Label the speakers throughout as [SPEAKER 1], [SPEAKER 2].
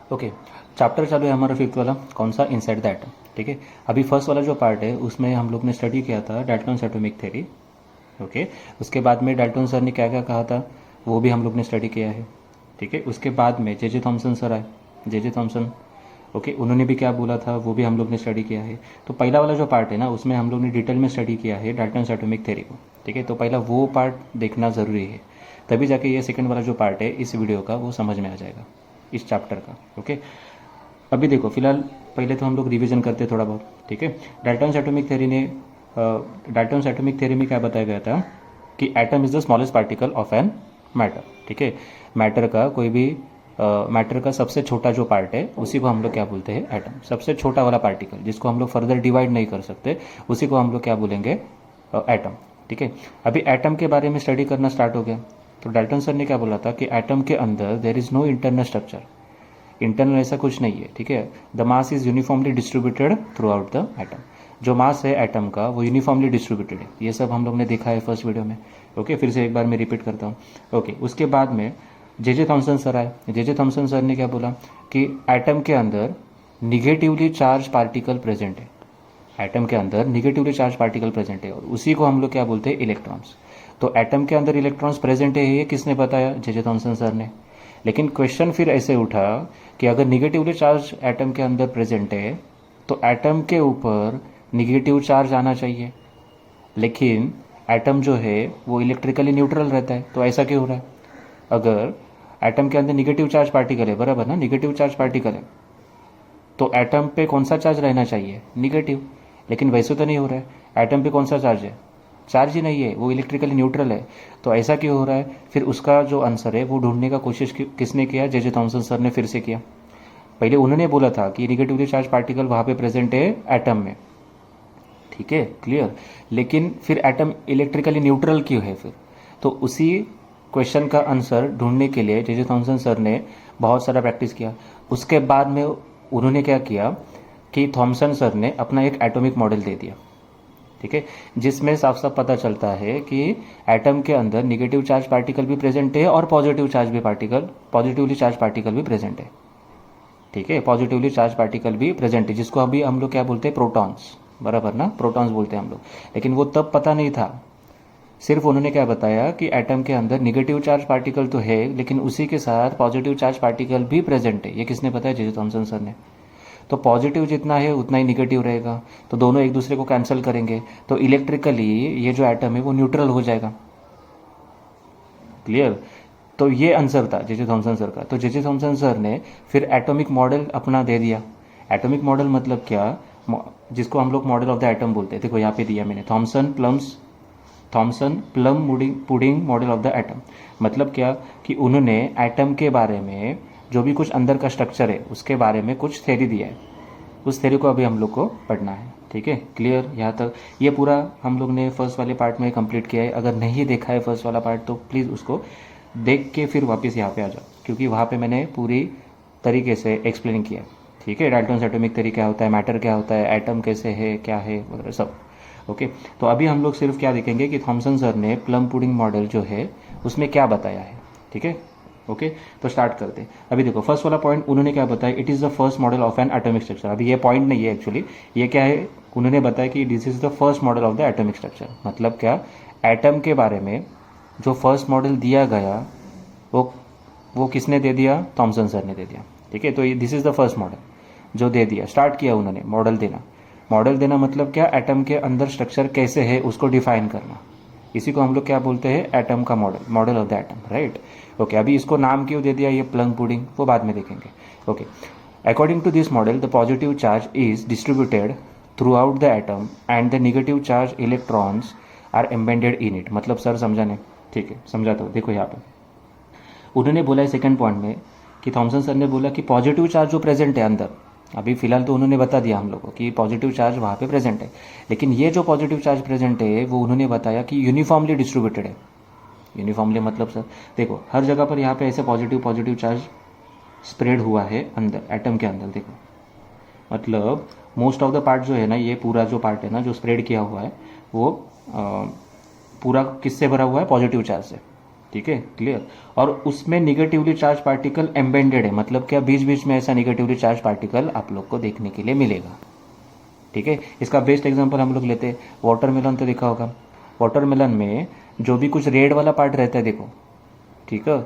[SPEAKER 1] Okay, chapter चालू है हमारा फिफ्थ वाला, कौन सा, इनसाइड द एटम। ठीक है, अभी फर्स्ट वाला जो पार्ट है उसमें हम लोग ने स्टडी किया था डाल्टन्स एटॉमिक थ्योरी। ओके, उसके बाद में डाल्टन सर ने क्या क्या कहा था वो भी हम लोग ने स्टडी किया है। ठीक है, उसके बाद में जे जे थॉमसन सर आए, जे जे थॉमसन। ओके, उन्होंने भी क्या बोला था वो भी हम लोग ने स्टडी किया है। तो पहला वाला जो पार्ट है ना उसमें हम लोग ने डिटेल में स्टडी किया है डाल्टन्स एटॉमिक थ्योरी को। ठीक है, तो पहला वो पार्ट देखना ज़रूरी है, तभी जाके ये सेकंड वाला जो पार्ट है इस वीडियो का वो समझ में आ जाएगा, इस चैप्टर का। ओके, अभी देखो फिलहाल पहले तो हम लोग रिवीजन करते हैं थोड़ा बहुत। ठीक है, डाल्टन्स एटॉमिक थ्योरी ने डाल्टन्स एटॉमिक थ्योरी में क्या बताया गया था कि atom is the smallest particle of an matter. ठीक है, मैटर का कोई भी मैटर का सबसे छोटा जो पार्ट है उसी को हम लोग क्या बोलते हैं, एटम। सबसे छोटा वाला पार्टिकल जिसको हम लोग फर्दर डिवाइड नहीं कर सकते उसी को हम लोग क्या बोलेंगे, एटम। ठीक है, अभी एटम के बारे में स्टडी करना स्टार्ट हो गया। तो डाल्टन सर ने क्या बोला था कि एटम के अंदर there is no internal structure, internal ऐसा कुछ नहीं है। ठीक है, the mass is uniformly distributed throughout the atom. जो मास है एटम का वो यूनिफॉर्मली डिस्ट्रीब्यूटेड है, ये सब हम लोग ने देखा है फर्स्ट वीडियो में। ओके, फिर से एक बार मैं रिपीट करता हूँ। ओके, उसके बाद में जे जे थॉमसन सर आए। जे जे थॉमसन सर ने क्या बोला कि एटम के अंदर निगेटिवली चार्ज पार्टिकल प्रेजेंट है, एटम के अंदर निगेटिवली चार्ज पार्टिकल प्रेजेंट है और उसी को हम लोग क्या बोलते हैं, इलेक्ट्रॉन्स। तो एटम के अंदर इलेक्ट्रॉन्स प्रेजेंट है, ये किसने बताया, जे जे थॉमसन सर ने। लेकिन क्वेश्चन फिर ऐसे उठा कि अगर निगेटिवली चार्ज एटम के अंदर प्रेजेंट है तो एटम के ऊपर निगेटिव चार्ज आना चाहिए, लेकिन एटम जो है वो इलेक्ट्रिकली न्यूट्रल रहता है। तो ऐसा क्यों हो रहा है, अगर एटम के अंदर निगेटिव चार्ज पार्टिकल है, बराबर ना, निगेटिव चार्ज पार्टिकल है, तो एटम पे कौन सा चार्ज रहना चाहिए, निगेटिव। लेकिन वैसे तो नहीं हो रहा है, एटम पे कौन सा चार्ज है, चार्ज ही नहीं है, वो इलेक्ट्रिकली न्यूट्रल है। तो ऐसा क्यों हो रहा है, फिर उसका जो आंसर है वो ढूंढने का कोशिश किसने किया, जे जे थॉमसन सर ने फिर से किया। पहले उन्होंने बोला था कि निगेटिवली चार्ज पार्टिकल वहाँ पे प्रेजेंट है एटम में, ठीक है, क्लियर। लेकिन फिर एटम इलेक्ट्रिकली न्यूट्रल क्यों है फिर, तो उसी क्वेश्चन का आंसर ढूंढने के लिए जे जे थॉमसन सर ने बहुत सारा प्रैक्टिस किया। उसके बाद में उन्होंने क्या किया कि थॉमसन सर ने अपना एक एटॉमिक मॉडल दे दिया। ठीक है, जिसमें साफ साफ पता चलता है कि एटम के अंदर निगेटिव चार्ज पार्टिकल भी प्रेजेंट है और पॉजिटिवली चार्ज पार्टिकल भी प्रेजेंट है। ठीक है, पॉजिटिवली चार्ज पार्टिकल भी प्रेजेंट है, जिसको अभी हम लोग क्या बोलते हैं, प्रोटॉन्स, बराबर ना, प्रोटॉन्स बोलते हैं हम लोग। लेकिन वो तब पता नहीं था, सिर्फ उन्होंने क्या बताया कि एटम के अंदर निगेटिव चार्ज पार्टिकल तो है लेकिन उसी के साथ पॉजिटिव चार्ज पार्टिकल भी प्रेजेंट है। ये किसने बताया, जे जे थॉमसन सर ने। तो पॉजिटिव जितना है उतना ही निगेटिव रहेगा, तो दोनों एक दूसरे को कैंसिल करेंगे, तो इलेक्ट्रिकली ये जो एटम है वो न्यूट्रल हो जाएगा, क्लियर। तो ये आंसर था जे जे थॉमसन सर का। तो जे जे थॉमसन सर ने फिर एटॉमिक मॉडल अपना दे दिया। एटॉमिक मॉडल मतलब क्या, जिसको हम लोग मॉडल ऑफ द एटम बोलते हैं, देखो यहाँ पे दिया मैंने, Thomson plum pudding model of the atom. मतलब क्या कि उन्होंने एटम के बारे में जो भी कुछ अंदर का स्ट्रक्चर है उसके बारे में कुछ थ्योरी दिया है, उस थ्योरी को अभी हम लोग को पढ़ना है। ठीक है, क्लियर, यहाँ तक ये पूरा हम लोग ने फर्स्ट वाले पार्ट में कंप्लीट किया है। अगर नहीं देखा है फर्स्ट वाला पार्ट तो प्लीज़ उसको देख के फिर वापस यहाँ पे आ जाओ, क्योंकि वहाँ पे मैंने पूरी तरीके से एक्सप्लेन किया है। ठीक है, डाल्टन्स एटॉमिक थ्योरी क्या होता है, मैटर क्या होता है, एटम कैसे है, क्या है वगैरह सब। ओके, तो अभी हम लोग सिर्फ क्या देखेंगे कि थॉमसन सर ने प्लम पुडिंग मॉडल जो है उसमें क्या बताया है। ठीक है, ओके, तो स्टार्ट करते हैं। अभी देखो फर्स्ट वाला पॉइंट उन्होंने क्या बताया, it is the first model of N atomic structure. अभी ये पॉइंट नहीं है एक्चुअली, ये क्या है, उन्होंने बताया कि this is the first model of the atomic structure. मतलब क्या, एटम के बारे में जो फर्स्ट मॉडल दिया गया वो किसने दे दिया, थॉमसन सर ने दे दिया। ठीक है, तो this is the first model जो दे दिया, स्टार्ट किया उन्होंने मॉडल देना। मॉडल देना मतलब क्या, एटम के अंदर स्ट्रक्चर कैसे है उसको डिफाइन करना, इसी को हम लोग क्या बोलते हैं, एटम का model, model of the atom, right. Okay, अभी इसको नाम क्यों दे दिया ये प्लम पुडिंग, वो बाद में देखेंगे। Okay, according to this model the positive charge is distributed throughout the atom and the negative charge electrons are embedded in it. मतलब सर समझा नहीं, ठीक है समझाता हूँ। देखो यहाँ पे उन्होंने बोला है सेकंड पॉइंट में कि थॉमसन सर ने बोला कि पॉजिटिव चार्ज जो प्रेजेंट है अंदर, अभी फिलहाल तो उन्होंने बता दिया हम लोग को कि पॉजिटिव चार्ज वहाँ पे प्रेजेंट है, लेकिन ये जो पॉजिटिव चार्ज प्रेजेंट है वो उन्होंने बताया कि यूनिफॉर्मली डिस्ट्रीब्यूटेड है। यूनिफॉर्मली मतलब सर देखो हर जगह पर यहाँ पे ऐसे पॉजिटिव चार्ज स्प्रेड हुआ है अंदर एटम के अंदर। देखो मतलब मोस्ट ऑफ द पार्ट जो है ना, ये पूरा जो पार्ट है ना जो स्प्रेड किया हुआ है वो पूरा किससे भरा हुआ है, पॉजिटिव चार्ज से। ठीक है, क्लियर। और उसमें निगेटिवली चार्ज पार्टिकल एम्बेडेड है, मतलब क्या बीच बीच में ऐसा निगेटिवली चार्ज पार्टिकल आप लोग को देखने के लिए मिलेगा। ठीक है, इसका बेस्ट एग्जांपल हम लोग लेते हैं वाटरमेलन, तो देखा होगा वाटरमेलन में जो भी कुछ रेड वाला पार्ट रहता है देखो, ठीक है,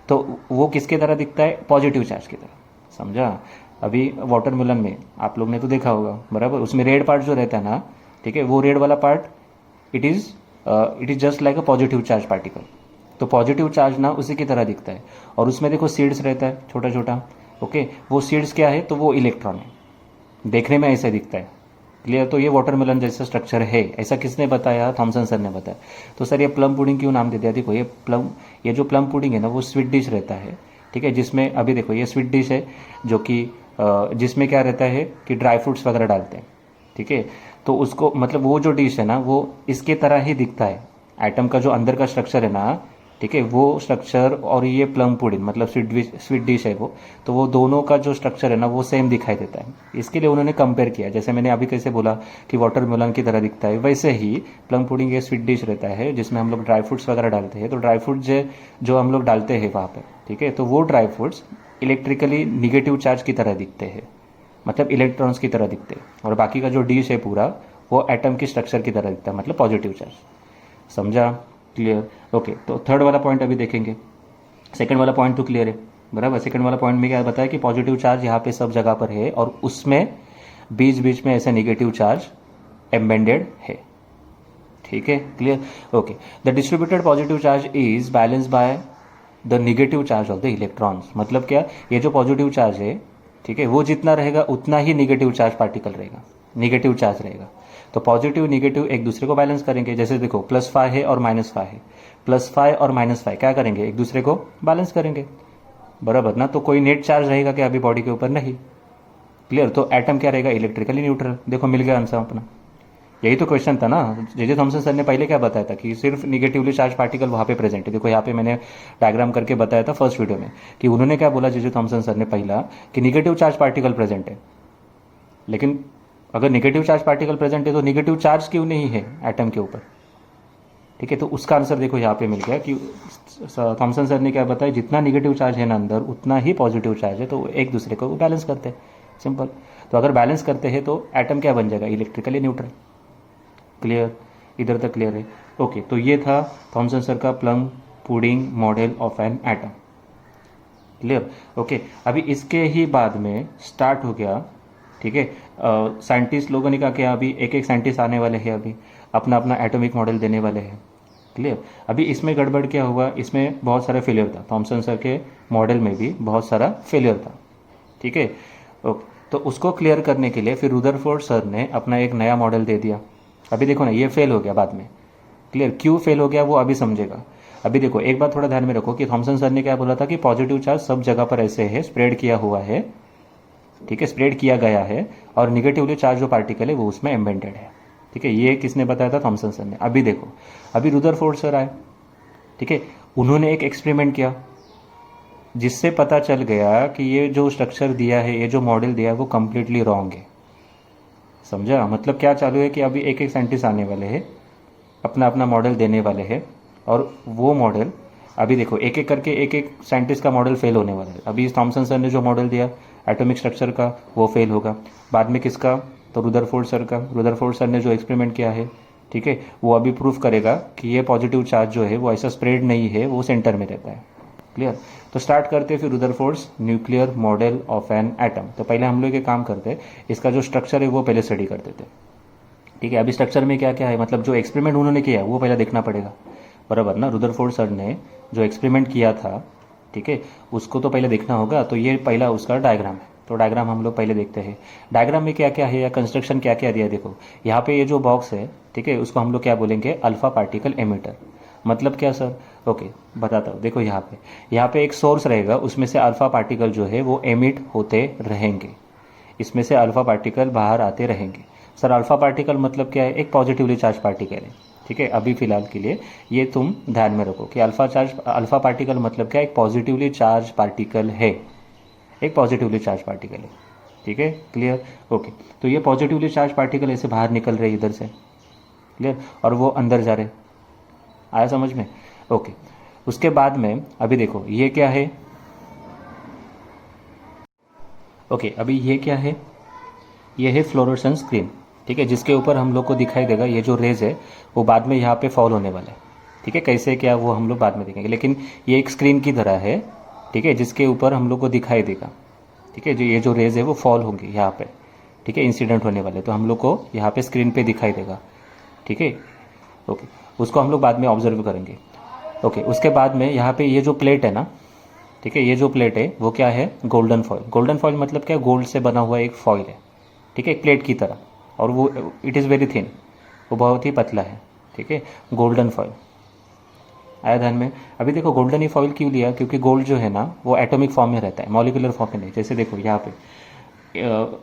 [SPEAKER 1] तो वो किसके तरह दिखता है, पॉजिटिव चार्ज की तरह, समझा। अभी वाटरमेलन में आप लोग ने तो देखा होगा बराबर, उसमें रेड पार्ट जो रहता है ना, ठीक है, वो रेड वाला part it is just like a positive charge particle. तो पॉजिटिव चार्ज ना उसी की तरह दिखता है। और उसमें देखो सीड्स रहता है छोटा छोटा, ओके, वो सीड्स क्या है, तो वो इलेक्ट्रॉन है, देखने में ऐसे दिखता है, क्लियर। तो ये वाटरमेलन जैसा स्ट्रक्चर है, ऐसा किसने बताया, थॉमसन सर ने बताया। तो सर ये प्लम पुडिंग क्यों नाम दे दिया, देखो ये जो प्लम पुडिंग है ना वो स्वीट डिश रहता है, ठीक है, जिसमें अभी देखो ये स्वीट डिश है जो कि जिसमें क्या रहता है कि ड्राई फ्रूट्स वगैरह डालते हैं, ठीक है। तो उसको मतलब वो जो डिश है ना वो इसके तरह ही दिखता है, एटम का जो अंदर का स्ट्रक्चर है ना, ठीक है, वो स्ट्रक्चर और ये प्लम पुडिंग मतलब स्वीट डिश है वो, तो वो दोनों का जो स्ट्रक्चर है ना वो सेम दिखाई देता है। इसके लिए उन्होंने कंपेयर किया, जैसे मैंने अभी कैसे बोला कि वाटरमेलन की तरह दिखता है, वैसे ही प्लम पुडिंग ये स्वीट डिश रहता है जिसमें हम लोग ड्राई फ्रूट्स वगैरह डालते हैं। तो ड्राई फ्रूट्स जो हम लोग डालते हैं वहाँ पर, ठीक है, तो वो dry fruits electrically negative charge की तरह दिखते हैं, मतलब इलेक्ट्रॉन्स की तरह दिखते हैं। और बाकी का जो डिश है पूरा वो एटम की स्ट्रक्चर की तरह दिखता है, मतलब पॉजिटिव चार्ज, समझा, क्लियर। ओके, तो थर्ड वाला पॉइंट अभी देखेंगे। सेकंड वाला पॉइंट तो क्लियर है बराबर। सेकंड वाला पॉइंट में क्या बताया कि पॉजिटिव चार्ज यहाँ पे सब जगह पर है और उसमें बीच बीच में ऐसे निगेटिव चार्ज एम्बेडेड है, ठीक है, clear. Okay, the distributed positive charge is balance by the negative charge of the electrons. मतलब क्या, ये जो पॉजिटिव चार्ज है, ठीक है, वो जितना रहेगा उतना ही निगेटिव चार्ज पार्टिकल रहेगा, निगेटिव चार्ज रहेगा। तो पॉजिटिव निगेटिव एक दूसरे को बैलेंस करेंगे। जैसे देखो +5 है और -5 है, +5 और -5 क्या करेंगे, एक दूसरे को बैलेंस करेंगे, बराबर ना। तो कोई नेट चार्ज रहेगा क्या अभी बॉडी के ऊपर, नहीं, क्लियर। तो एटम क्या रहेगा, इलेक्ट्रिकली न्यूट्रल। देखो मिल गया आंसर अपना, यही तो क्वेश्चन था ना। जे थॉमसन सर ने पहले क्या बताया था कि सिर्फ निगेटिवली चार्ज पार्टिकल वहाँ पे प्रेजेंट है। देखो यहाँ पे मैंने डायग्राम करके बताया था फर्स्ट वीडियो में कि उन्होंने क्या बोला जे थॉमसन सर ने पहला, कि निगेटिव चार्ज पार्टिकल प्रेजेंट है। लेकिन अगर निगेटिव चार्ज पार्टिकल प्रेजेंट है तो निगेटिव चार्ज क्यों नहीं है एटम के ऊपर, ठीक है। तो उसका आंसर देखो यहाँ पे मिल गया कि थॉमसन सर ने क्या बताया, जितना निगेटिव चार्ज है ना अंदर उतना ही पॉजिटिव चार्ज है, तो एक दूसरे को बैलेंस करते हैं, सिंपल। तो अगर बैलेंस करते हैं तो एटम क्या बन जाएगा, इलेक्ट्रिकली न्यूट्रल, क्लियर, इधर तक क्लियर है। ओके, तो ये था थॉमसन सर का plum pudding model of an atom, clear. Okay, अभी इसके ही बाद में स्टार्ट हो गया, ठीक है, साइंटिस्ट लोगों ने कहा कि अभी एक एक साइंटिस्ट आने वाले हैं, अभी अपना अपना एटॉमिक मॉडल देने वाले हैं, क्लियर। अभी इसमें गड़बड़ क्या हुआ, इसमें बहुत सारा फेलियर था, थॉमसन सर के मॉडल में भी बहुत सारा फेलियर था, ठीक है। ओके, तो उसको क्लियर करने के लिए फिर रुदरफोर्ड सर ने अपना एक नया मॉडल दे दिया। अभी देखो ना ये फेल हो गया बाद में, क्लियर, क्यों फेल हो गया वो अभी समझेगा। अभी देखो एक बात थोड़ा ध्यान में रखो कि थॉमसन सर ने क्या बोला था कि पॉजिटिव चार्ज सब जगह पर ऐसे है, स्प्रेड किया हुआ है, ठीक है, स्प्रेड किया गया है, और निगेटिवली चार्ज जो पार्टिकल है वो उसमें एम्बेडेड है, ठीक है। ये किसने बताया था, थॉमसन सर ने। अभी देखो अभी रुदरफोर्ड सर आए, ठीक है, उन्होंने एक एक्सपेरिमेंट किया जिससे पता चल गया कि ये जो स्ट्रक्चर दिया है, ये जो मॉडल दिया है वो कंप्लीटली रॉन्ग है, समझा। मतलब क्या चालू है कि अभी एक एक साइंटिस्ट आने वाले हैं, अपना अपना मॉडल देने वाले हैं, और वो मॉडल अभी देखो एक एक करके एक एक साइंटिस्ट का मॉडल फेल होने वाला है। अभी थॉमसन सर ने जो मॉडल दिया एटॉमिक स्ट्रक्चर का वो फेल होगा, बाद में किसका, तो रुदरफोर्ड सर का। रुदरफोर्ड सर ने जो एक्सपेरिमेंट किया है, ठीक है, वो अभी प्रूफ करेगा कि ये पॉजिटिव चार्ज जो है वो ऐसा स्प्रेड नहीं है, वो सेंटर में रहता है, क्लियर। तो स्टार्ट करते हैं फिर Rutherford's nuclear model of an atom. तो पहले हम लोग ये काम करते हैं, इसका जो स्ट्रक्चर है वो पहले स्टडी करते थे, ठीक है। अभी स्ट्रक्चर में क्या क्या है, मतलब जो एक्सपेरिमेंट उन्होंने किया है वो पहले देखना पड़ेगा, बराबर ना। रुदरफोर्ड सर ने जो एक्सपेरिमेंट किया था, ठीक है, उसको तो पहले देखना होगा। तो ये पहला उसका डायग्राम है, तो डायग्राम हम लोग पहले देखते हैं। डायग्राम में क्या क्या है या कंस्ट्रक्शन क्या क्या दिया है, देखो यहाँ पे ये जो बॉक्स है, ठीक है, उसको हम लोग क्या बोलेंगे, अल्फा पार्टिकल एमिटर। मतलब क्या सर, ओके बताता हूँ। देखो यहाँ पे एक सोर्स रहेगा, उसमें से अल्फा पार्टिकल जो है वो एमिट होते रहेंगे, इसमें से अल्फा पार्टिकल बाहर आते रहेंगे। सर अल्फा पार्टिकल मतलब क्या है, एक पॉजिटिवली चार्ज पार्टिकल है, ठीक है। अभी फिलहाल के लिए ये तुम ध्यान में रखो कि अल्फा पार्टिकल मतलब क्या, एक पॉजिटिवली चार्ज पार्टिकल है, एक पॉजिटिवली चार्ज पार्टिकल है, ठीक है, क्लियर। ओके, तो ये पॉजिटिवली चार्ज पार्टिकल ऐसे बाहर निकल रहे इधर से, क्लियर, और वो अंदर जा रहे, आया समझ में। ओके, उसके बाद में अभी देखो ये क्या है, ओके अभी ये क्या है, ये है फ्लोरोसेंस स्क्रीन, ठीक है, जिसके ऊपर हम लोग को दिखाई देगा ये जो रेज है वो बाद में यहाँ पे फॉल होने वाला है, ठीक है, कैसे क्या वो हम लोग बाद में देखेंगे, लेकिन ये एक स्क्रीन की तरह है, ठीक है, जिसके ऊपर हम लोग को दिखाई देगा, ठीक है, जो ये जो रेज है वो फॉल होंगी यहाँ पे, ठीक है, इंसिडेंट होने वाले, तो हम लोग को यहाँ पे स्क्रीन पे दिखाई देगा, ठीक है, ओके, उसको हम लोग बाद में ऑब्जर्व करेंगे, ओके। उसके बाद में यहाँ पे ये जो प्लेट है ना, ठीक है, ये जो प्लेट है वो क्या है, गोल्डन फॉइल। गोल्डन फॉइल मतलब क्या, गोल्ड से बना हुआ एक फॉइल है, ठीक है, एक प्लेट की तरह, और वो इट इज़ वेरी थिन, वो बहुत ही पतला है, ठीक है, गोल्डन फॉइल। आया ध्यान में। अभी देखो गोल्डन ही फॉइल क्यों लिया, क्योंकि गोल्ड जो है ना वो एटॉमिक फॉर्म में रहता है, मॉलिक्यूलर फॉर्म में नहीं। जैसे देखो यहाँ पे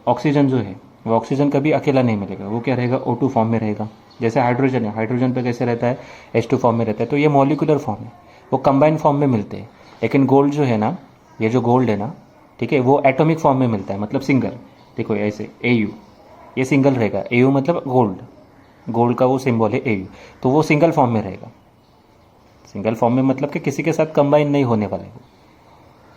[SPEAKER 1] ऑक्सीजन जो है वो ऑक्सीजन कभी अकेला नहीं मिलेगा, वो क्या रहेगा, O2 फॉर्म में रहेगा। जैसे हाइड्रोजन है, हाइड्रोजन पे कैसे रहता है, H2 फॉर्म में रहता है। तो ये मॉलिक्यूलर फॉर्म है, वो कंबाइंड फॉर्म में मिलते हैं। लेकिन गोल्ड जो है ना, ये जो गोल्ड है ना, ठीक है, वो एटॉमिक फॉर्म में मिलता है, मतलब सिंगल। देखो ऐसे AU, ये सिंगल रहेगा, AU मतलब गोल्ड, गोल्ड का वो सिंबल है AU, तो वो सिंगल फॉर्म में रहेगा। सिंगल फॉर्म में मतलब कि किसी के साथ कंबाइन नहीं होने वाला है,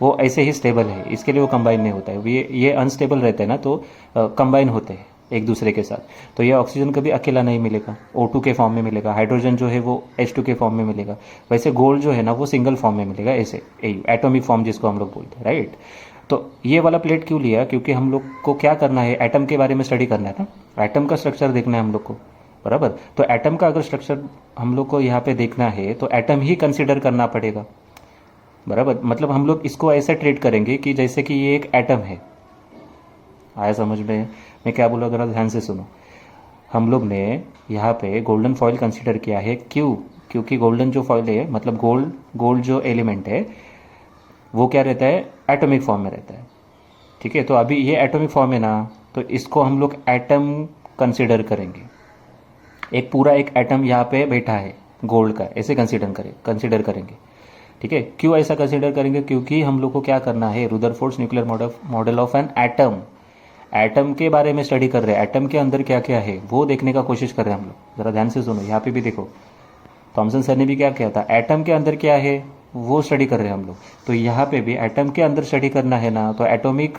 [SPEAKER 1] वो ऐसे ही स्टेबल है, इसके लिए वो कंबाइन नहीं होता है। ये अनस्टेबल रहते हैं ना, तो कंबाइन होते हैं एक दूसरे के साथ। तो ये ऑक्सीजन कभी अकेला नहीं मिलेगा, O2 के फॉर्म में मिलेगा, हाइड्रोजन जो है वो H2 के फॉर्म में मिलेगा। वैसे गोल्ड जो है ना वो सिंगल फॉर्म में मिलेगा, ऐसे एटॉमिक फॉर्म जिसको हम लोग बोलते हैं, राइट। तो ये वाला प्लेट क्यों लिया, क्योंकि हम लोग को क्या करना है, एटम के बारे में स्टडी करना है ना, एटम का स्ट्रक्चर देखना है हम लोग को, बराबर। तो एटम का अगर स्ट्रक्चर हम लोग को यहाँ पे देखना है तो एटम ही कंसिडर करना पड़ेगा, बराबर। मतलब हम लोग इसको ऐसे ट्रीट करेंगे कि जैसे कि ये एक एटम है। आया समझ में, मैं क्या बोला, जरा ध्यान से सुनो। हम लोग ने यहाँ पे गोल्डन फॉइल कंसिडर किया है, क्यों, क्योंकि गोल्डन जो फॉइल है, मतलब गोल्ड जो एलिमेंट है वो क्या रहता है, एटॉमिक फॉर्म में रहता है, ठीक है। तो अभी ये एटॉमिक फॉर्म है ना, तो इसको हम लोग एटम कंसिडर करेंगे। एक पूरा एक एटम यहाँ पे बैठा है गोल्ड का, ऐसे कंसिडर करेंगे, ठीक है। क्यों ऐसा कंसिडर करेंगे, क्योंकि हम लोग को क्या करना है, Rutherford's nuclear model of an atom, atom के बारे में स्टडी कर रहे हैं। एटम के अंदर क्या क्या है वो देखने का कोशिश कर रहे हैं हम लोग। जरा ध्यान से सुनो, यहाँ पे भी देखो, थॉमसन सर ने भी क्या किया था, एटम के अंदर क्या है वो स्टडी कर रहे हैं हम लोग। तो यहाँ पे भी एटम के अंदर स्टडी करना है ना, तो एटॉमिक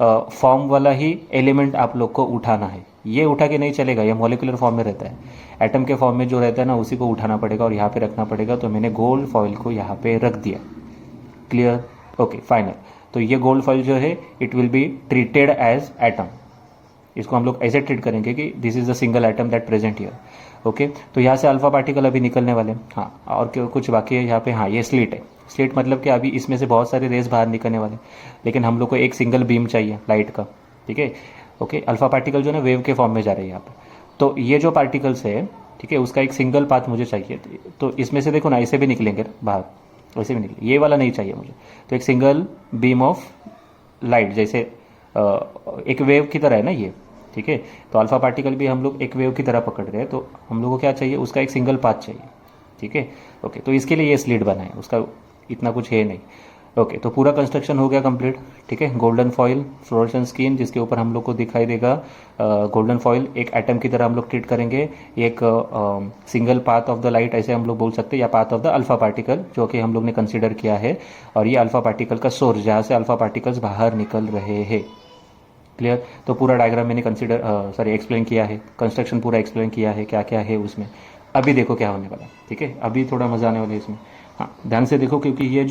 [SPEAKER 1] फॉर्म वाला ही एलिमेंट आप लोग को उठाना है। ये उठा के नहीं चलेगा, ये मॉलिक्यूलर फॉर्म में रहता है। एटम के फॉर्म में जो रहता है ना उसी को उठाना पड़ेगा और यहाँ पे रखना पड़ेगा। तो मैंने गोल्ड फॉइल को यहाँ पे रख दिया, क्लियर, ओके, फाइनल। तो ये गोल्ड फॉइल जो है it will be treated as atom. इसको हम लोग ऐसे ट्रीट करेंगे कि this is the single atom that present here, okay. तो यहाँ से अल्फा पार्टिकल अभी निकलने वाले हैं, हाँ, और कुछ बाकी है यहाँ पे, हाँ, ये स्लिट है। स्लिट मतलब कि अभी इसमें से बहुत सारे रेस बाहर निकलने वाले, लेकिन हम लोग को एक सिंगल बीम चाहिए लाइट का, ठीक है, ओके। अल्फा पार्टिकल जो है ना वेव के फॉर्म में जा रहे हैं यहाँ पे। तो ये जो पार्टिकल्स है, ठीक है, उसका एक सिंगल पाथ मुझे चाहिए। तो इसमें से देखो ना, ऐसे भी निकलेंगे बाहर, वैसे भी निकले, ये वाला नहीं चाहिए मुझे। तो एक सिंगल बीम ऑफ लाइट, जैसे एक वेव की तरह है ना ये, ठीक है। तो अल्फा पार्टिकल भी हम लोग एक वेव की तरह पकड़ रहे हैं। तो हम लोग को क्या चाहिए, उसका एक सिंगल पाथ चाहिए, ठीक है, ओके। तो इसके लिए ये स्लिट बना है, उसका इतना कुछ है नहीं, ओके। तो पूरा कंस्ट्रक्शन हो गया कंप्लीट, ठीक है। गोल्डन फॉइल, फ्लोरोसेंस स्क्रीन, जिसके ऊपर हम लोग को दिखाई देगा गोल्डन फॉइल, एक एटम की तरह हम लोग ट्रीट करेंगे। एक single path of the light ऐसे हम लोग बोल सकते हैं, या path of the alpha particle जो कि हम लोग ने कंसिडर किया है। और ये अल्फा पार्टिकल का सोर्स, जहाँ से अल्फा पार्टिकल्स बाहर निकल रहे हैं, क्लियर। तो पूरा डायग्राम मैंने एक्सप्लेन किया है, कंस्ट्रक्शन पूरा एक्सप्लेन किया है, क्या क्या है उसमें। अभी देखो क्या होने वाला, ठीक है, अभी थोड़ा मजा आने वाला है इसमें। हाँ, ध्यान से देखो, क्योंकि ये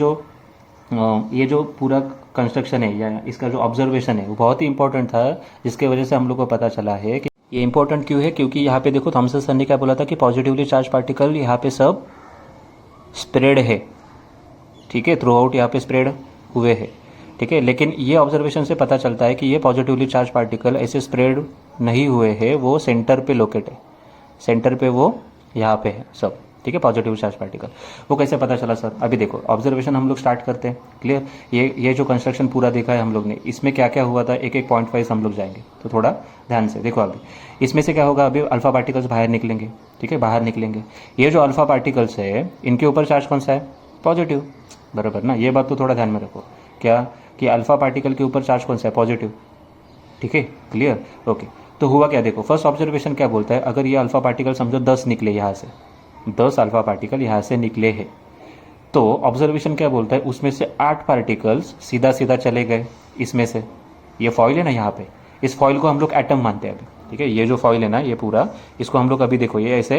[SPEAKER 1] जो पूरा कंस्ट्रक्शन है या इसका जो ऑब्जर्वेशन है वो बहुत ही इंपॉर्टेंट था, जिसके वजह से हम लोग को पता चला है कि ये इंपॉर्टेंट क्यों है। क्योंकि यहाँ पे देखो थॉमसन सर ने क्या बोला था कि पॉजिटिवली चार्ज पार्टिकल यहाँ पे सब स्प्रेड है, ठीक है, थ्रू आउट यहाँ पे स्प्रेड हुए हैं, ठीक है। लेकिन ये ऑब्जर्वेशन से पता चलता है कि ये पॉजिटिवली चार्ज पार्टिकल ऐसे स्प्रेड नहीं हुए हैं, वो सेंटर पे लोकेट है, सेंटर पे वो यहाँ पे है सब, ठीक है, पॉजिटिव चार्ज पार्टिकल। वो कैसे पता चला सर, अभी देखो ऑब्जर्वेशन हम लोग स्टार्ट करते हैं, क्लियर। ये जो कंस्ट्रक्शन पूरा देखा है हम लोग ने, इसमें क्या क्या हुआ था, एक एक पॉइंट वाइज हम लोग जाएंगे। तो थोड़ा ध्यान से देखो, अभी इसमें से क्या होगा, अभी अल्फा पार्टिकल्स बाहर निकलेंगे, ठीक है, बाहर निकलेंगे। ये जो अल्फा पार्टिकल्स है इनके ऊपर चार्ज कौन सा है, पॉजिटिव, बराबर ना। ये बात तो थोड़ा ध्यान में रखो, क्या कि अल्फा पार्टिकल के ऊपर चार्ज कौन सा है, पॉजिटिव, ठीक है, क्लियर, ओके। तो हुआ क्या, देखो फर्स्ट ऑब्जर्वेशन क्या बोलता है, अगर ये अल्फा पार्टिकल समझो 10 निकले, यहाँ से 10 अल्फा पार्टिकल यहाँ से निकले हैं, तो ऑब्जर्वेशन क्या बोलता है, उसमें से 8 पार्टिकल्स सीधा सीधा चले गए इसमें से। ये फॉइल है ना यहाँ पे, इस फॉइल को हम लोग एटम मानते हैं अभी, ठीक है। ये जो फॉइल है ना ये पूरा, इसको हम लोग अभी देखो ये ऐसे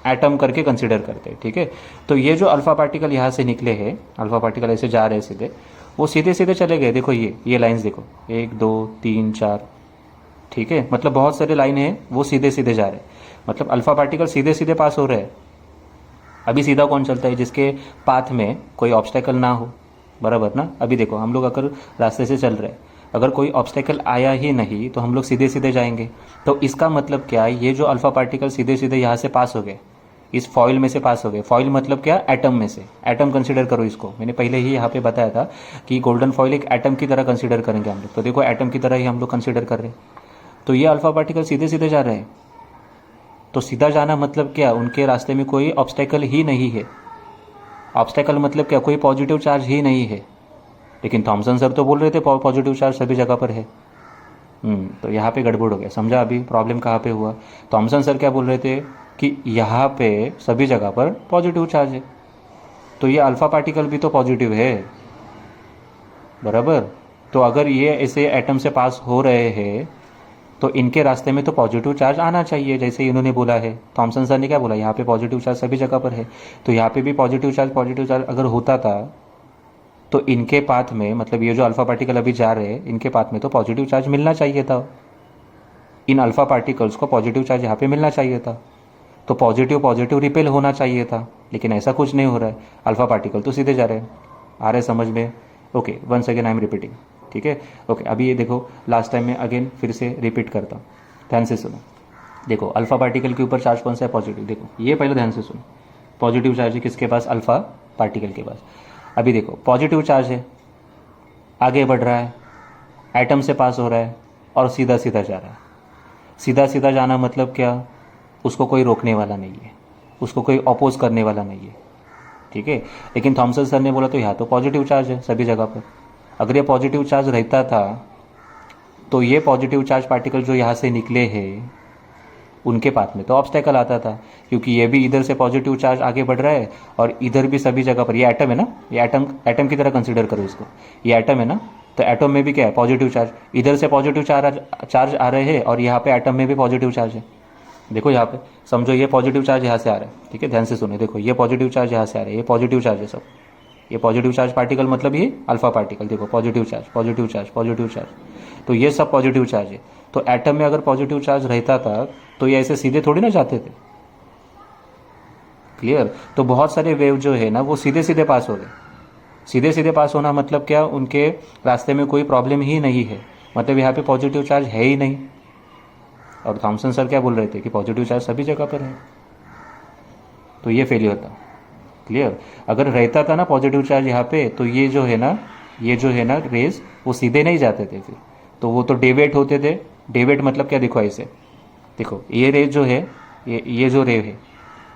[SPEAKER 1] एटम करके कंसिडर करते हैं, ठीक है। तो ये जो अल्फा पार्टिकल यहाँ से निकले हैं, अल्फा पार्टिकल ऐसे जा रहे हैं सीधे, वो सीधे सीधे चले गए। देखो ये लाइंस देखो, 1 2 3 4, ठीक है। मतलब बहुत सारे लाइन है वो सीधे सीधे जा रहे हैं, मतलब अल्फा पार्टिकल सीधे सीधे पास हो रहे हैं। अभी सीधा कौन चलता है, जिसके पाथ में कोई ऑब्स्टेकल ना हो, बराबर ना। अभी देखो हम लोग अगर रास्ते से चल रहे हैं, अगर कोई ऑब्स्टेकल आया ही नहीं तो हम लोग सीधे सीधे जाएंगे। तो इसका मतलब क्या है, ये जो अल्फा पार्टिकल सीधे सीधे यहाँ से पास हो गए, इस फॉइल में से पास हो गए। फॉइल मतलब क्या, एटम में से, एटम कंसीडर करो इसको। मैंने पहले ही यहाँ पे बताया था कि गोल्डन फॉइल एक एटम की तरह कंसीडर करेंगे हम लोग। तो देखो एटम की तरह ही हम लोग कंसीडर कर रहे हैं। तो ये अल्फा पार्टिकल सीधे सीधे जा रहे हैं। तो सीधा जाना मतलब क्या, उनके रास्ते में कोई ऑब्स्टेकल ही नहीं है। ऑब्स्टेकल मतलब क्या, कोई पॉजिटिव चार्ज ही नहीं है। लेकिन थॉमसन सर तो बोल रहे थे पॉजिटिव चार्ज सभी जगह पर है। तो यहाँ पे गड़बड़ हो गया, समझा अभी प्रॉब्लम कहाँ पे हुआ। थॉमसन सर क्या बोल रहे थे कि यहाँ पे सभी जगह पर पॉजिटिव चार्ज है, तो ये अल्फा पार्टिकल भी तो पॉजिटिव है, बराबर। तो अगर ये ऐसे एटम से पास हो रहे हैं तो इनके रास्ते में तो पॉजिटिव चार्ज आना चाहिए, जैसे इन्होंने बोला है। थॉमसन सर ने क्या बोला, यहाँ पे पॉजिटिव चार्ज सभी जगह पर है, तो यहाँ पे भी पॉजिटिव चार्ज अगर होता था तो इनके पाथ में, मतलब ये जो अल्फा पार्टिकल अभी जा रहे हैं इनके पाथ में तो पॉजिटिव चार्ज मिलना चाहिए था। इन अल्फा पार्टिकल्स को पॉजिटिव चार्ज यहाँ पे मिलना चाहिए था, तो पॉजिटिव रिपेल होना चाहिए था। लेकिन ऐसा कुछ नहीं हो रहा है, अल्फा पार्टिकल तो सीधे जा रहे हैं। आ रहे समझ में? Okay, once again I am repeating, ठीक है। ओके, अभी ये देखो लास्ट टाइम में अगेन फिर से रिपीट करता हूँ, ध्यान से सुनो। देखो अल्फा पार्टिकल के ऊपर चार्ज कौन सा है, पॉजिटिव। देखो ये पहले ध्यान से सुनो, पॉजिटिव चार्ज है किसके पास, अल्फा पार्टिकल के पास। अभी देखो पॉजिटिव चार्ज है, आगे बढ़ रहा है, एटम से पास हो रहा है और सीधा सीधा जा रहा है। सीधा सीधा जाना मतलब क्या, उसको कोई रोकने वाला नहीं है, उसको कोई अपोज करने वाला नहीं है, ठीक है। लेकिन थॉमसन सर ने बोला तो यहाँ तो पॉजिटिव चार्ज है सभी जगह पर। अगर ये पॉजिटिव चार्ज रहता था तो ये पॉजिटिव चार्ज पार्टिकल जो यहाँ से निकले हैं उनके पाथ में तो ऑब्स्टेकल आता था, क्योंकि ये भी इधर से पॉजिटिव चार्ज आगे बढ़ रहा है और इधर भी सभी जगह पर। ये एटम है ना, ये एटम की तरह कंसीडर करो इसको, ये एटम है ना। तो एटम में भी क्या है, पॉजिटिव चार्ज। इधर से पॉजिटिव चार्ज आ रहे हैं और यहाँ पे एटम में भी पॉजिटिव चार्ज है। देखो यहाँ पे समझो, ये पॉजिटिव चार्ज यहाँ से आ रहा है, ठीक है, ध्यान से सुनो। देखो ये पॉजिटिव चार्ज यहाँ से आ रहा है, ये पॉजिटिव चार्ज है सब। ये पॉजिटिव चार्ज पार्टिकल मतलब ये अल्फा पार्टिकल, देखो पॉजिटिव चार्ज, तो ये सब पॉजिटिव चार्ज है। तो एटम में अगर पॉजिटिव चार्ज रहता था तो ये ऐसे सीधे थोड़ी ना जाते थे, क्लियर। तो बहुत सारे वेव जो है ना वो सीधे सीधे पास हो गए। सीधे सीधे पास होना मतलब क्या, उनके रास्ते में कोई प्रॉब्लम ही नहीं है, मतलब यहाँ पे पॉजिटिव चार्ज है ही नहीं। और थॉमसन सर क्या बोल रहे थे कि पॉजिटिव चार्ज सभी जगह पर है, तो ये फेलियर था, क्लियर। अगर रहता था ना पॉजिटिव चार्ज यहाँ पे तो ये जो है ना रेज वो सीधे नहीं जाते थे फिर, तो वो तो डेविएट होते थे। डेविएट मतलब क्या, देखो ऐसे, देखो ये रेज जो है, ये जो रे है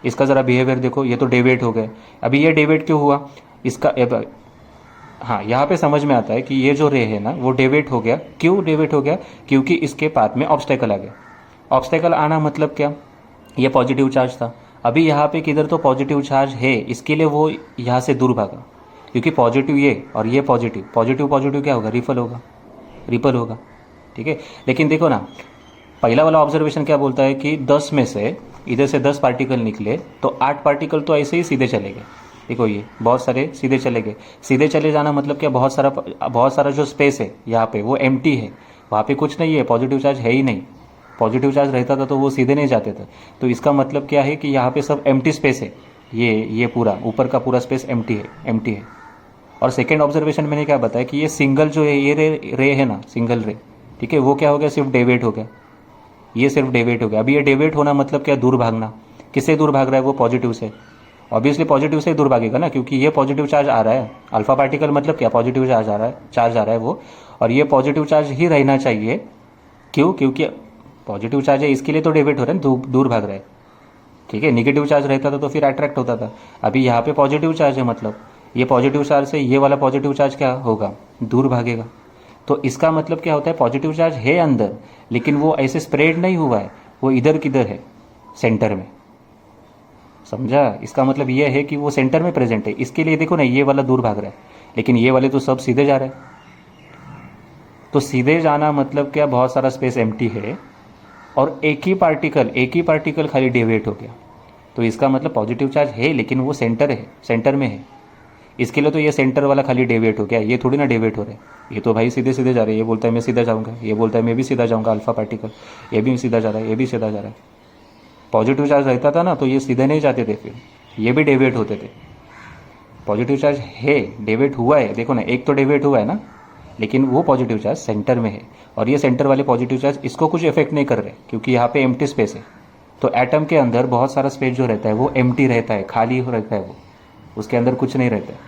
[SPEAKER 1] इसका ज़रा बिहेवियर देखो, ये तो डेविएट हो गए। अभी ये डेविएट क्यों हुआ इसका, हाँ यहाँ पे समझ में आता है कि ये जो रे है ना वो डेविएट हो गया। क्यों डेविएट हो गया, क्योंकि इसके पाथ में ऑब्स्टेकल आ गया। ऑब्स्टेकल आना मतलब क्या, ये पॉजिटिव चार्ज था, अभी यहाँ पे किधर तो पॉजिटिव चार्ज है, इसके लिए वो यहाँ से दूर भागा। क्योंकि पॉजिटिव ये और ये पॉजिटिव क्या होगा, रिपल होगा, ठीक है। लेकिन देखो ना, पहला वाला ऑब्जर्वेशन क्या बोलता है कि 10 में से इधर से 10 पार्टिकल निकले तो 8 पार्टिकल तो ऐसे ही सीधे चले गए। देखो ये बहुत सारे सीधे चले गए। सीधे चले जाना मतलब क्या, बहुत सारा जो स्पेस है यहाँ पे वो एम्प्टी है, वहाँ पे कुछ नहीं है, पॉजिटिव चार्ज है ही नहीं। पॉजिटिव चार्ज रहता था तो वो सीधे नहीं जाते थे। तो इसका मतलब क्या है कि यहाँ पे सब एम्प्टी स्पेस है, ये पूरा ऊपर का पूरा स्पेस एम्प्टी है। और सेकेंड ऑब्जर्वेशन मैंने क्या बताया कि ये सिंगल जो है, ये रे है ना, सिंगल रे, ठीक है, वो क्या हो गया, सिर्फ डेविएट हो गया। ये सिर्फ डेविएट हो गया। अभी ये डेविएट होना मतलब क्या, दूर भागना। किससे दूर भाग रहा है, वो पॉजिटिव से। ऑब्वियसली पॉजिटिव से ही दूर भागेगा ना, क्योंकि ये पॉजिटिव चार्ज आ रहा है। अल्फा पार्टिकल मतलब क्या, पॉजिटिव चार्ज आ रहा है वो, और ये पॉजिटिव चार्ज ही रहना चाहिए। क्यों, क्योंकि पॉजिटिव चार्ज है, इसके लिए तो डेविएट हो रहा है, दूर भाग रहा है, ठीक है। निगेटिव चार्ज रहता था तो फिर अट्रैक्ट होता था। अभी यहाँ पे पॉजिटिव चार्ज है, मतलब ये पॉजिटिव चार्ज से ये वाला पॉजिटिव चार्ज क्या होगा, दूर भागेगा। तो इसका मतलब क्या होता है, पॉजिटिव चार्ज है अंदर, लेकिन वो ऐसे स्प्रेड नहीं हुआ है, वो इधर किधर है, सेंटर में। समझा? इसका मतलब ये है कि वो सेंटर में प्रेजेंट है। इसके लिए देखो ना, ये वाला दूर भाग रहा है, लेकिन ये वाले तो सब सीधे जा रहे हैं। तो सीधे जाना मतलब क्या, बहुत सारा स्पेस एम्प्टी है और एक ही पार्टिकल खाली डेविएट हो गया। तो इसका मतलब पॉजिटिव चार्ज है, लेकिन वो सेंटर में है। इसके लिए तो ये सेंटर वाला खाली डेविएट हो गया, ये थोड़ी ना डेविएट हो रहे हैं। ये तो भाई सीधे सीधे जा रहे हैं। ये बोलता है मैं सीधा जाऊँगा, ये बोलता है मैं भी सीधा जाऊँगा, अल्फा पार्टिकल। ये भी सीधा जा रहा है, ये भी सीधा जा रहा है। पॉजिटिव चार्ज रहता था ना तो ये सीधे नहीं जाते थे, फिर ये भी डेविएट होते थे। पॉजिटिव चार्ज है, डेविएट हुआ है, देखो ना, एक तो डेविएट हुआ है ना, लेकिन वो पॉजिटिव चार्ज सेंटर में है। और ये सेंटर वाले पॉजिटिव चार्ज इसको कुछ इफेक्ट नहीं कर रहे, क्योंकि यहाँ पे एम्प्टी स्पेस है। तो एटम के अंदर बहुत सारा स्पेस जो रहता है वो एम्प्टी रहता है, खाली रहता है, वो उसके अंदर कुछ नहीं रहता है।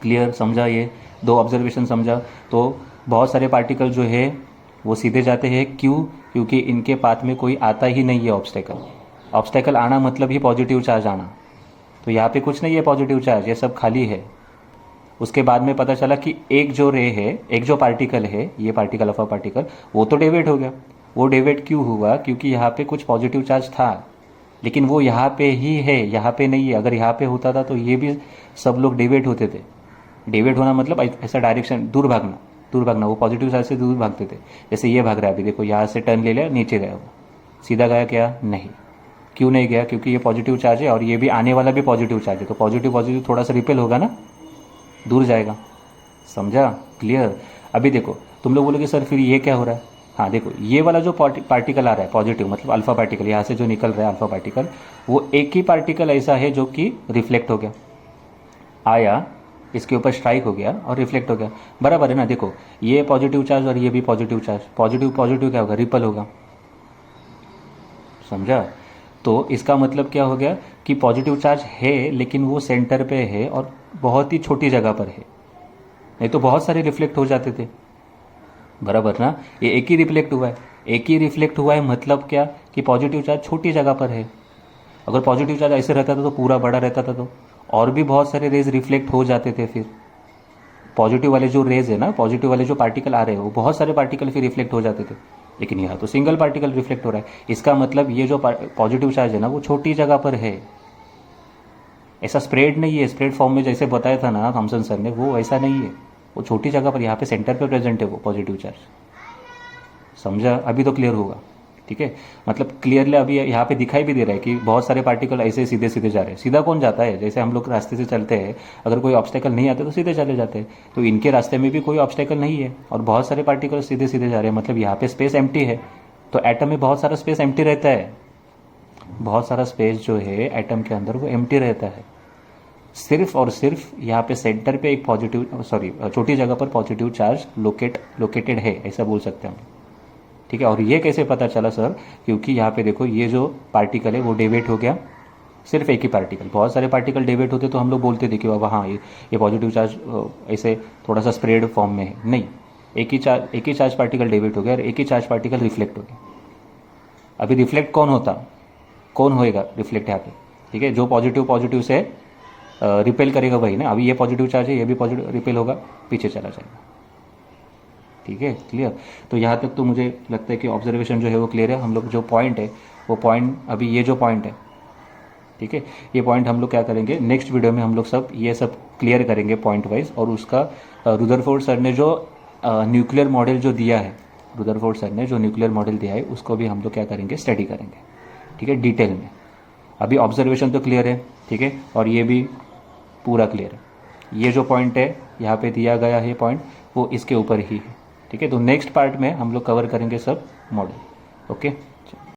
[SPEAKER 1] क्लियर? समझा? ये दो ऑब्जर्वेशन समझा? तो बहुत सारे पार्टिकल जो है वो सीधे जाते हैं, क्यों? क्योंकि इनके पाथ में कोई आता ही नहीं है ऑब्स्टेकल आना मतलब ही पॉजिटिव चार्ज आना। तो यहाँ पे कुछ नहीं है पॉजिटिव चार्ज, ये सब खाली है। उसके बाद में पता चला कि एक जो रे है, एक जो पार्टिकल है, ये पार्टिकल अल्फा पार्टिकल, वो तो डेविएट हो गया। वो डेविएट क्यों हुआ? क्योंकि यहाँ पे कुछ पॉजिटिव चार्ज था, लेकिन वो यहाँ पे ही है, यहाँ पे नहीं है। अगर यहाँ पे होता था तो ये भी सब लोग डेविएट होते थे। डेविएट होना मतलब ऐसा डायरेक्शन, दूर भागना, वो पॉजिटिव चार्ज से दूर भागते थे। जैसे ये भाग रहा है अभी, देखो यहाँ से टर्न ले लिया, नीचे गया, वो सीधा गया क्या? नहीं। क्यों नहीं गया? क्योंकि ये पॉजिटिव चार्ज है और ये भी आने वाला भी पॉजिटिव चार्ज है। तो पॉजिटिव थोड़ा सा रिपेल होगा ना, दूर जाएगा। समझा? क्लियर? अभी देखो, तुम लोग बोलोगे सर फिर ये क्या हो रहा है? हाँ देखो, ये वाला जो पार्टिकल आ रहा है पॉजिटिव, मतलब अल्फा पार्टिकल, यहाँ से जो निकल रहा है अल्फा पार्टिकल, वो एक ही पार्टिकल ऐसा है जो कि रिफ्लेक्ट हो गया, आया, इसके ऊपर स्ट्राइक हो गया और रिफ्लेक्ट हो गया। बराबर है ना? देखो, ये पॉजिटिव चार्ज और ये भी पॉजिटिव चार्ज, पॉजिटिव क्या होगा? रिपल होगा। समझा? तो इसका मतलब क्या हो गया कि पॉजिटिव चार्ज है, लेकिन वो सेंटर पे है और बहुत ही छोटी जगह पर है, नहीं तो बहुत सारे रिफ्लेक्ट हो जाते थे। बराबर ना? ये एक ही रिफ्लेक्ट हुआ है, मतलब क्या कि पॉजिटिव चार्ज छोटी जगह पर है। अगर पॉजिटिव चार्ज ऐसे रहता था तो पूरा बड़ा रहता था, तो और भी बहुत सारे रेज रिफ्लेक्ट हो जाते थे। फिर पॉजिटिव वाले जो रेज है ना, पॉजिटिव वाले जो पार्टिकल आ रहे हैं, वो बहुत सारे पार्टिकल फिर रिफ्लेक्ट हो जाते थे। लेकिन यहाँ तो सिंगल पार्टिकल रिफ्लेक्ट हो रहा है। इसका मतलब ये जो पॉजिटिव चार्ज है ना, वो छोटी जगह पर है, ऐसा स्प्रेड नहीं है। स्प्रेड फॉर्म में जैसे बताया था ना थॉमसन सर ने, वो ऐसा नहीं है। वो छोटी जगह पर, यहाँ पे सेंटर पे प्रेजेंट है वो पॉजिटिव चार्ज। समझा? अभी तो क्लियर होगा, ठीक है? मतलब क्लियरली अभी यहाँ पे दिखाई भी दे रहा है कि बहुत सारे पार्टिकल ऐसे सीधे सीधे जा रहे हैं। सीधा कौन जाता है? जैसे हम लोग रास्ते से चलते हैं, अगर कोई ऑब्स्टेकल नहीं आते तो सीधे चले जाते हैं। तो इनके रास्ते में भी कोई ऑब्स्टेकल नहीं है और बहुत सारे पार्टिकल सीधे सीधे जा रहे हैं, मतलब यहाँ पे स्पेस एम्प्टी है। तो एटम में बहुत सारा स्पेस एम्प्टी रहता है, बहुत सारा स्पेस जो है एटम के अंदर वो एम्प्टी रहता है। सिर्फ और सिर्फ यहाँ पे सेंटर पे एक छोटी जगह पर पॉजिटिव चार्ज लोकेटेड है, ऐसा बोल सकते हैं हम, ठीक है? और ये कैसे पता चला सर? क्योंकि यहाँ पे देखो, ये जो पार्टिकल है वो डेविएट हो गया, सिर्फ एक ही पार्टिकल। बहुत सारे पार्टिकल डेविएट होते तो हम लोग बोलते थे कि बाबा हाँ ये पॉजिटिव चार्ज ऐसे थोड़ा सा स्प्रेड फॉर्म में है। नहीं, एक ही चार्ज पार्टिकल डेविएट हो गया और एक ही चार्ज पार्टिकल रिफ्लेक्ट हो गया। अभी रिफ्लेक्ट कौन होएगा रिफ्लेक्ट यहाँ पे? ठीक है, जो पॉजिटिव से रिपेल करेगा वही ना। अभी ये पॉजिटिव चार्ज है, ये भी पॉजिटिव रिपेल होगा, पीछे चला जाएगा। ठीक है, क्लियर? तो यहाँ तक तो मुझे लगता है कि ऑब्जर्वेशन जो है वो क्लियर है। हम लोग जो पॉइंट है वो पॉइंट, अभी ये जो पॉइंट है, ठीक है, ये पॉइंट हम लोग क्या करेंगे नेक्स्ट वीडियो में, हम लोग ये सब क्लियर करेंगे पॉइंट वाइज। और उसका रुदरफोर्ड सर ने जो न्यूक्लियर मॉडल जो दिया है, उसको भी हम लोग क्या करेंगे, स्टडी करेंगे, ठीक है, डिटेल में। अभी ऑब्जर्वेशन तो क्लियर है, ठीक है, और ये भी पूरा क्लियर है। ये जो पॉइंट है यहाँ पे दिया गया है पॉइंट, वो इसके ऊपर ही है, ठीक है। तो नेक्स्ट पार्ट में हम लोग कवर करेंगे सब मॉडल। ओके।